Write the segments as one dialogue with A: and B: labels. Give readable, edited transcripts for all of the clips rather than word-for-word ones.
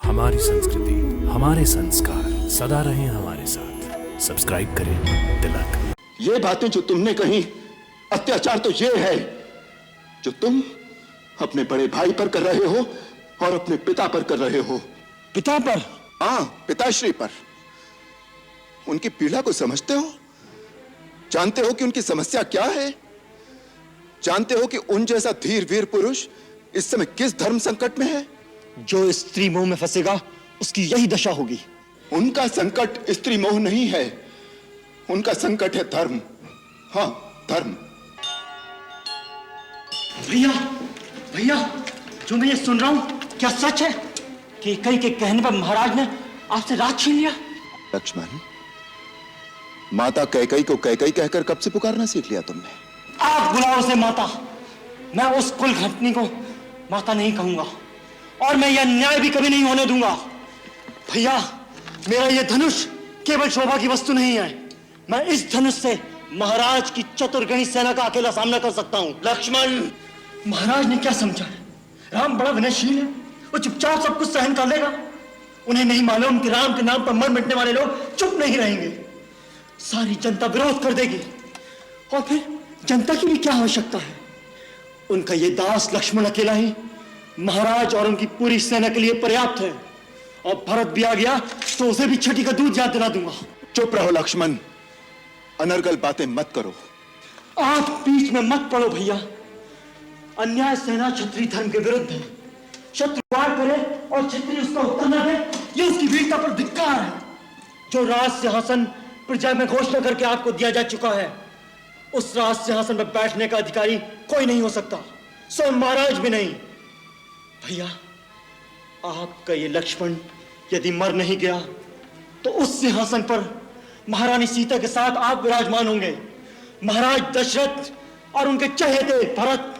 A: हमारी संस्कृति, हमारे संस्कार सदा रहें हमारे साथ। सब्सक्राइब करें तिलक।
B: ये बातें जो तुमने कही, अत्याचार तो ये है जो तुम अपने बड़े भाई पर कर रहे हो और अपने पिता पर कर रहे हो।
C: पिता पर?
B: हाँ, पिताश्री पर। उनकी पीड़ा को समझते हो? जानते हो कि उनकी समस्या क्या है? जानते हो कि उन जैसा धीर वीर पुरुष इस समय किस धर्म संकट में है?
C: जो स्त्री मोह में फंसेगा उसकी यही दशा होगी।
B: उनका संकट स्त्री मोह नहीं है, उनका संकट है धर्म। हाँ, धर्म।
C: भैया, भैया, जो मैं ये सुन रहा हूं क्या सच है कि कई के कहने पर महाराज ने आपसे राज छीन लिया?
B: लक्ष्मण, माता कैकई को कैकई कहकर कब से पुकारना सीख लिया तुमने?
C: आप बुलाओ उसे माता, मैं उस कुल घटनी को माता नहीं कहूंगा और मैं यह न्याय भी कभी नहीं होने दूंगा। भैया, मेरा यह धनुष केवल शोभा की वस्तु नहीं है, मैं इस धनुष से महाराज की चतुर्गणी सेना का अकेला सामना कर सकता हूं। लक्ष्मण, महाराज ने क्या समझा है? राम बड़ा विनयशील है, वो चुपचाप सब कुछ सहन कर लेगा। उन्हें नहीं मालूम कि राम के नाम पर मर मिटने वाले लोग चुप नहीं रहेंगे, सारी जनता विरोध कर देगी। और फिर जनता की भी क्या आवश्यकता है? उनका ये दास लक्ष्मण अकेला ही महाराज और उनकी पूरी सेना के लिए पर्याप्त है। और भरत भी आ गया तो उसे भी छठी का दूध याद दिला दूंगा।
B: चुप रहो लक्ष्मण, अनर्गल बातें मत करो।
C: आप बीच में मत पड़ो भैया। अन्याय सेना क्षत्रिय धर्म के विरुद्ध है। शत्रु वार करे और क्षत्रिय उसका उत्तर न दे, ये उसकी वीरता पर धिक्कार है। जो राज सिंहासन प्रजा में घोषणा करके आपको दिया जा चुका है, उस राज सिंहासन पर बैठने का अधिकारी कोई नहीं हो सकता, स्वयं महाराज भी नहीं। भैया, आपका ये लक्ष्मण यदि मर नहीं गया तो उस सिंहासन पर महारानी सीता के साथ आप विराजमान होंगे। महाराज दशरथ और उनके चहेते भरत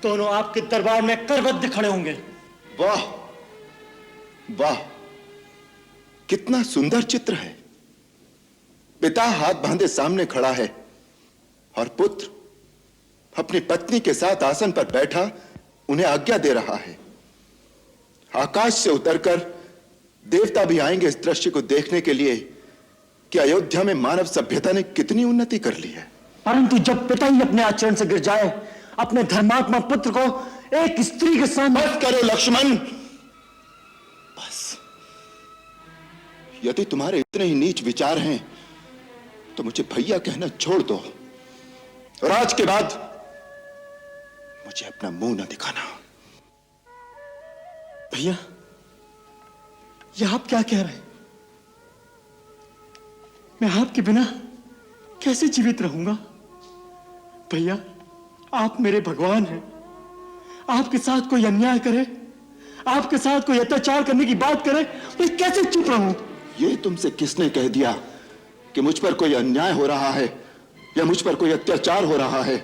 C: दोनों आपके दरबार में करबद्ध खड़े होंगे।
B: वाह वाह, कितना सुंदर चित्र है। पिता हाथ बांधे सामने खड़ा है और पुत्र अपनी पत्नी के साथ आसन पर बैठा उन्हें आज्ञा दे रहा है। आकाश से उतरकर देवता भी आएंगे इस दृश्य को देखने के लिए कि अयोध्या में मानव सभ्यता ने कितनी उन्नति कर ली है।
C: परंतु जब पिता ही अपने आचरण से गिर जाए, अपने धर्मात्मा पुत्र को एक स्त्री के सामने।
B: बस करो लक्ष्मण, बस। यदि तुम्हारे इतने ही नीच विचार हैं तो मुझे भैया कहना छोड़ दो और आज के बाद मुझे अपना मुंह न दिखाना।
C: भैया, यह आप क्या कह रहे हैं? मैं आपके बिना कैसे जीवित रहूंगा? भैया, आप मेरे भगवान हैं। आपके साथ कोई अन्याय करे, आपके साथ कोई अत्याचार करने की बात करे, मैं कैसे चुप रहूं?
B: ये तुमसे किसने कह दिया कि मुझ पर कोई अन्याय हो रहा है या मुझ पर कोई अत्याचार हो रहा है?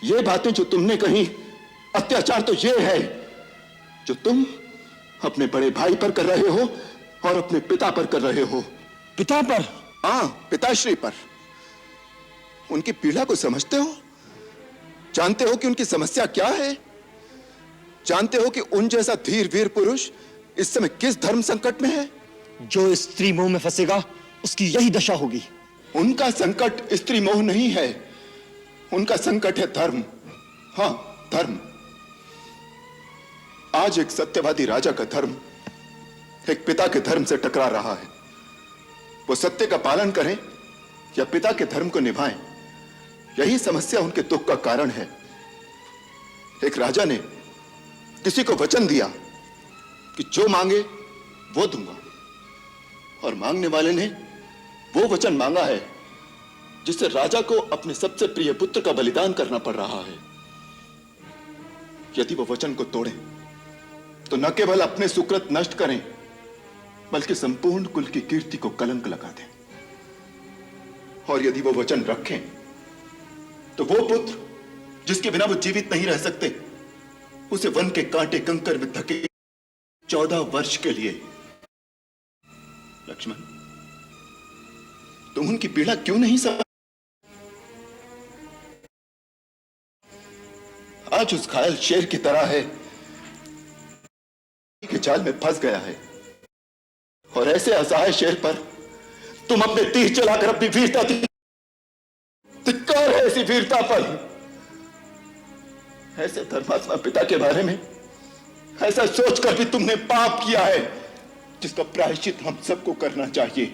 B: ये बातें जो तुमने कही, अत्याचार तो ये है जो तुम अपने बड़े भाई पर कर रहे हो और अपने पिता पर कर रहे हो।
C: पिता पर?
B: हाँ, पिताश्री पर। उनकी पीड़ा को समझते हो? जानते हो कि उनकी समस्या क्या है? जानते हो कि उन जैसा धीर वीर पुरुष इस समय किस धर्म संकट में है?
C: जो स्त्री मोह में फंसेगा उसकी यही दशा होगी।
B: उनका संकट स्त्री मोह नहीं है, उनका संकट है धर्म। हाँ, धर्म। आज एक सत्यवादी राजा का धर्म एक पिता के धर्म से टकरा रहा है। वो सत्य का पालन करें या पिता के धर्म को निभाएं, यही समस्या उनके दुख का कारण है। एक राजा ने किसी को वचन दिया कि जो मांगे वो दूंगा, और मांगने वाले ने वो वचन मांगा है जिससे राजा को अपने सबसे प्रिय पुत्र का बलिदान करना पड़ रहा है। यदि वो वचन को तोड़ें तो न केवल अपने सुकृत नष्ट करें बल्कि संपूर्ण कुल की कीर्ति को कलंक लगा दें। और यदि वो वचन रखें तो वो पुत्र जिसके बिना वो जीवित नहीं रह सकते, उसे वन के कांटे कंकर में धके 14 वर्ष के लिए। लक्ष्मण, तुम उनकी पीड़ा क्यों नहीं समझ? आज उस घायल शेर की तरह है कि जाल में फंस गया है, और ऐसे असहाय शेर पर तुम अपने तीर चलाकर अपनी वीरता धिक्कार है ऐसी वीरता पर। ऐसे धर्मात्मा पिता के बारे में ऐसा सोचकर भी तुमने पाप किया है, जिसका प्रायश्चित हम सबको करना चाहिए,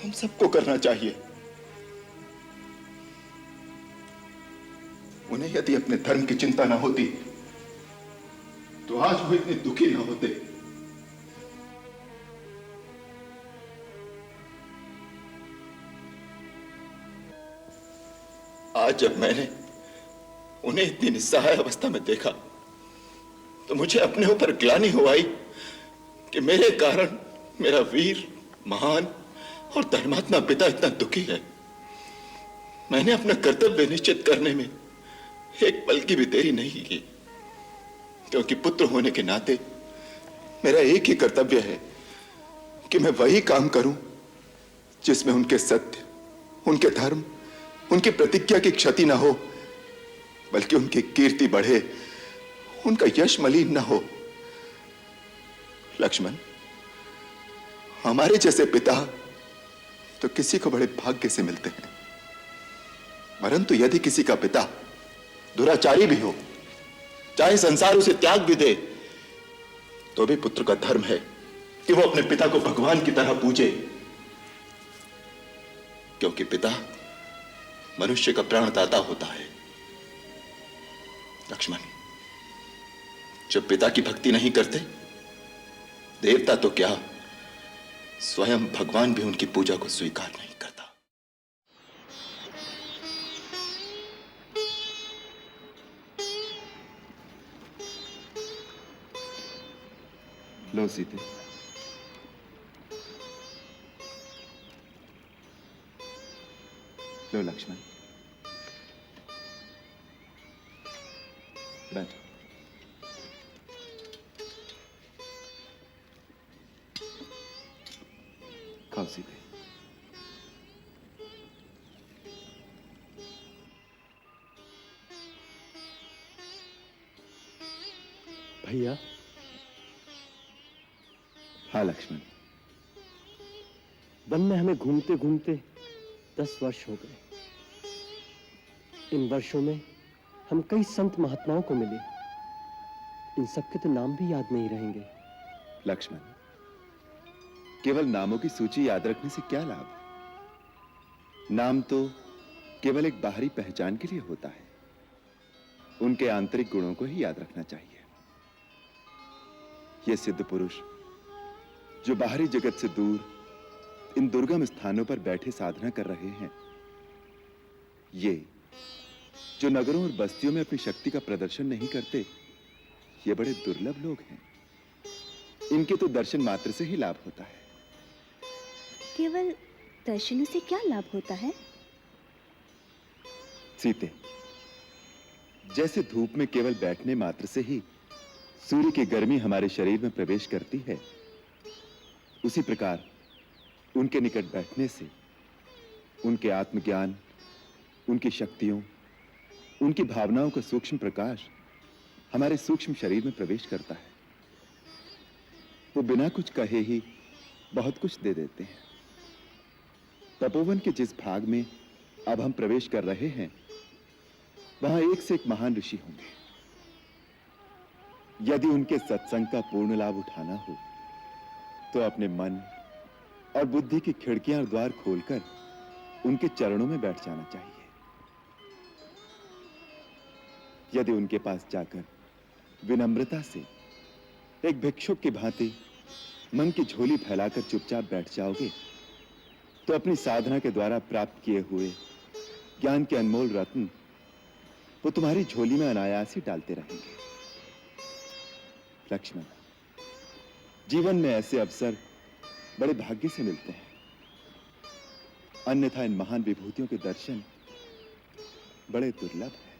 B: हम सबको करना चाहिए। उन्हें यदि अपने धर्म की चिंता ना होती तो आज वो इतने दुखी ना होते। आज जब मैंने उन्हें इतनी निस्सहाय अवस्था में देखा तो मुझे अपने ऊपर ग्लानि हो आई कि मेरे कारण मेरा वीर, महान और धर्मात्मा पिता इतना दुखी है। मैंने अपना कर्तव्य निश्चित करने में एक पल की भी देरी नहीं की, क्योंकि पुत्र होने के नाते मेरा एक ही कर्तव्य है कि मैं वही काम करूं जिसमें उनके सत्य, उनके धर्म, उनकी प्रतिज्ञा की क्षति ना हो, बल्कि उनकी कीर्ति बढ़े, उनका यश मलिन ना हो। लक्ष्मण, हमारे जैसे पिता तो किसी को बड़े भाग्य से मिलते हैं, परंतु यदि किसी का पिता दुराचारी भी हो, चाहे संसार उसे त्याग भी दे, तो भी पुत्र का धर्म है कि वो अपने पिता को भगवान की तरह पूजे, क्योंकि पिता मनुष्य का प्राणदाता होता है। लक्ष्मण, जो पिता की भक्ति नहीं करते, देवता तो क्या, स्वयं भगवान भी उनकी पूजा को स्वीकार नहीं करता।
D: लो सीते, लो लक्ष्मण, बैठो। खाओ सीते।
E: भैया।
D: हाँ लक्ष्मण।
E: वन में हमें घूमते घूमते 10 वर्ष हो गए। इन वर्षों में हम कई संत महात्माओं को मिले, इन सबके तो नाम भी याद नहीं रहेंगे।
D: लक्ष्मण, केवल नामों की सूची याद रखने से क्या लाभ? नाम तो केवल एक बाहरी पहचान के लिए होता है, उनके आंतरिक गुणों को ही याद रखना चाहिए। ये सिद्ध पुरुष जो बाहरी जगत से दूर इन दुर्गम स्थानों पर बैठे साधना कर रहे हैं, ये जो नगरों और बस्तियों में अपनी शक्ति का प्रदर्शन नहीं करते, ये बड़े दुर्लभ लोग हैं। इनके तो दर्शन मात्र से ही लाभ होता है।
F: केवल दर्शनों से क्या लाभ होता है?
D: सीते, जैसे धूप में केवल बैठने मात्र से ही सूर्य की गर्मी हमारे शरीर में प्रवेश करती है, उसी प्रकार उनके निकट बैठने से उनके आत्मज्ञान, उनकी शक्तियों, उनकी भावनाओं का सूक्ष्म प्रकाश हमारे सूक्ष्म शरीर में प्रवेश करता है। वो बिना कुछ कहे ही बहुत कुछ दे देते हैं। तपोवन के जिस भाग में अब हम प्रवेश कर रहे हैं, वहां एक से एक महान ऋषि होंगे। यदि उनके सत्संग का पूर्ण लाभ उठाना हो तो अपने मन और बुद्धि की खिड़कियां और द्वार खोलकर उनके चरणों में बैठ जाना चाहिए। यदि उनके पास जाकर विनम्रता से एक भिक्षुक की भांति मन की झोली फैलाकर चुपचाप बैठ जाओगे, तो अपनी साधना के द्वारा प्राप्त किए हुए ज्ञान के अनमोल रत्न वो तुम्हारी झोली में अनायास ही डालते रहेंगे। लक्ष्मण, जीवन में ऐसे अवसर बड़े भाग्य से मिलते हैं, अन्यथा इन महान विभूतियों के दर्शन बड़े दुर्लभ हैं।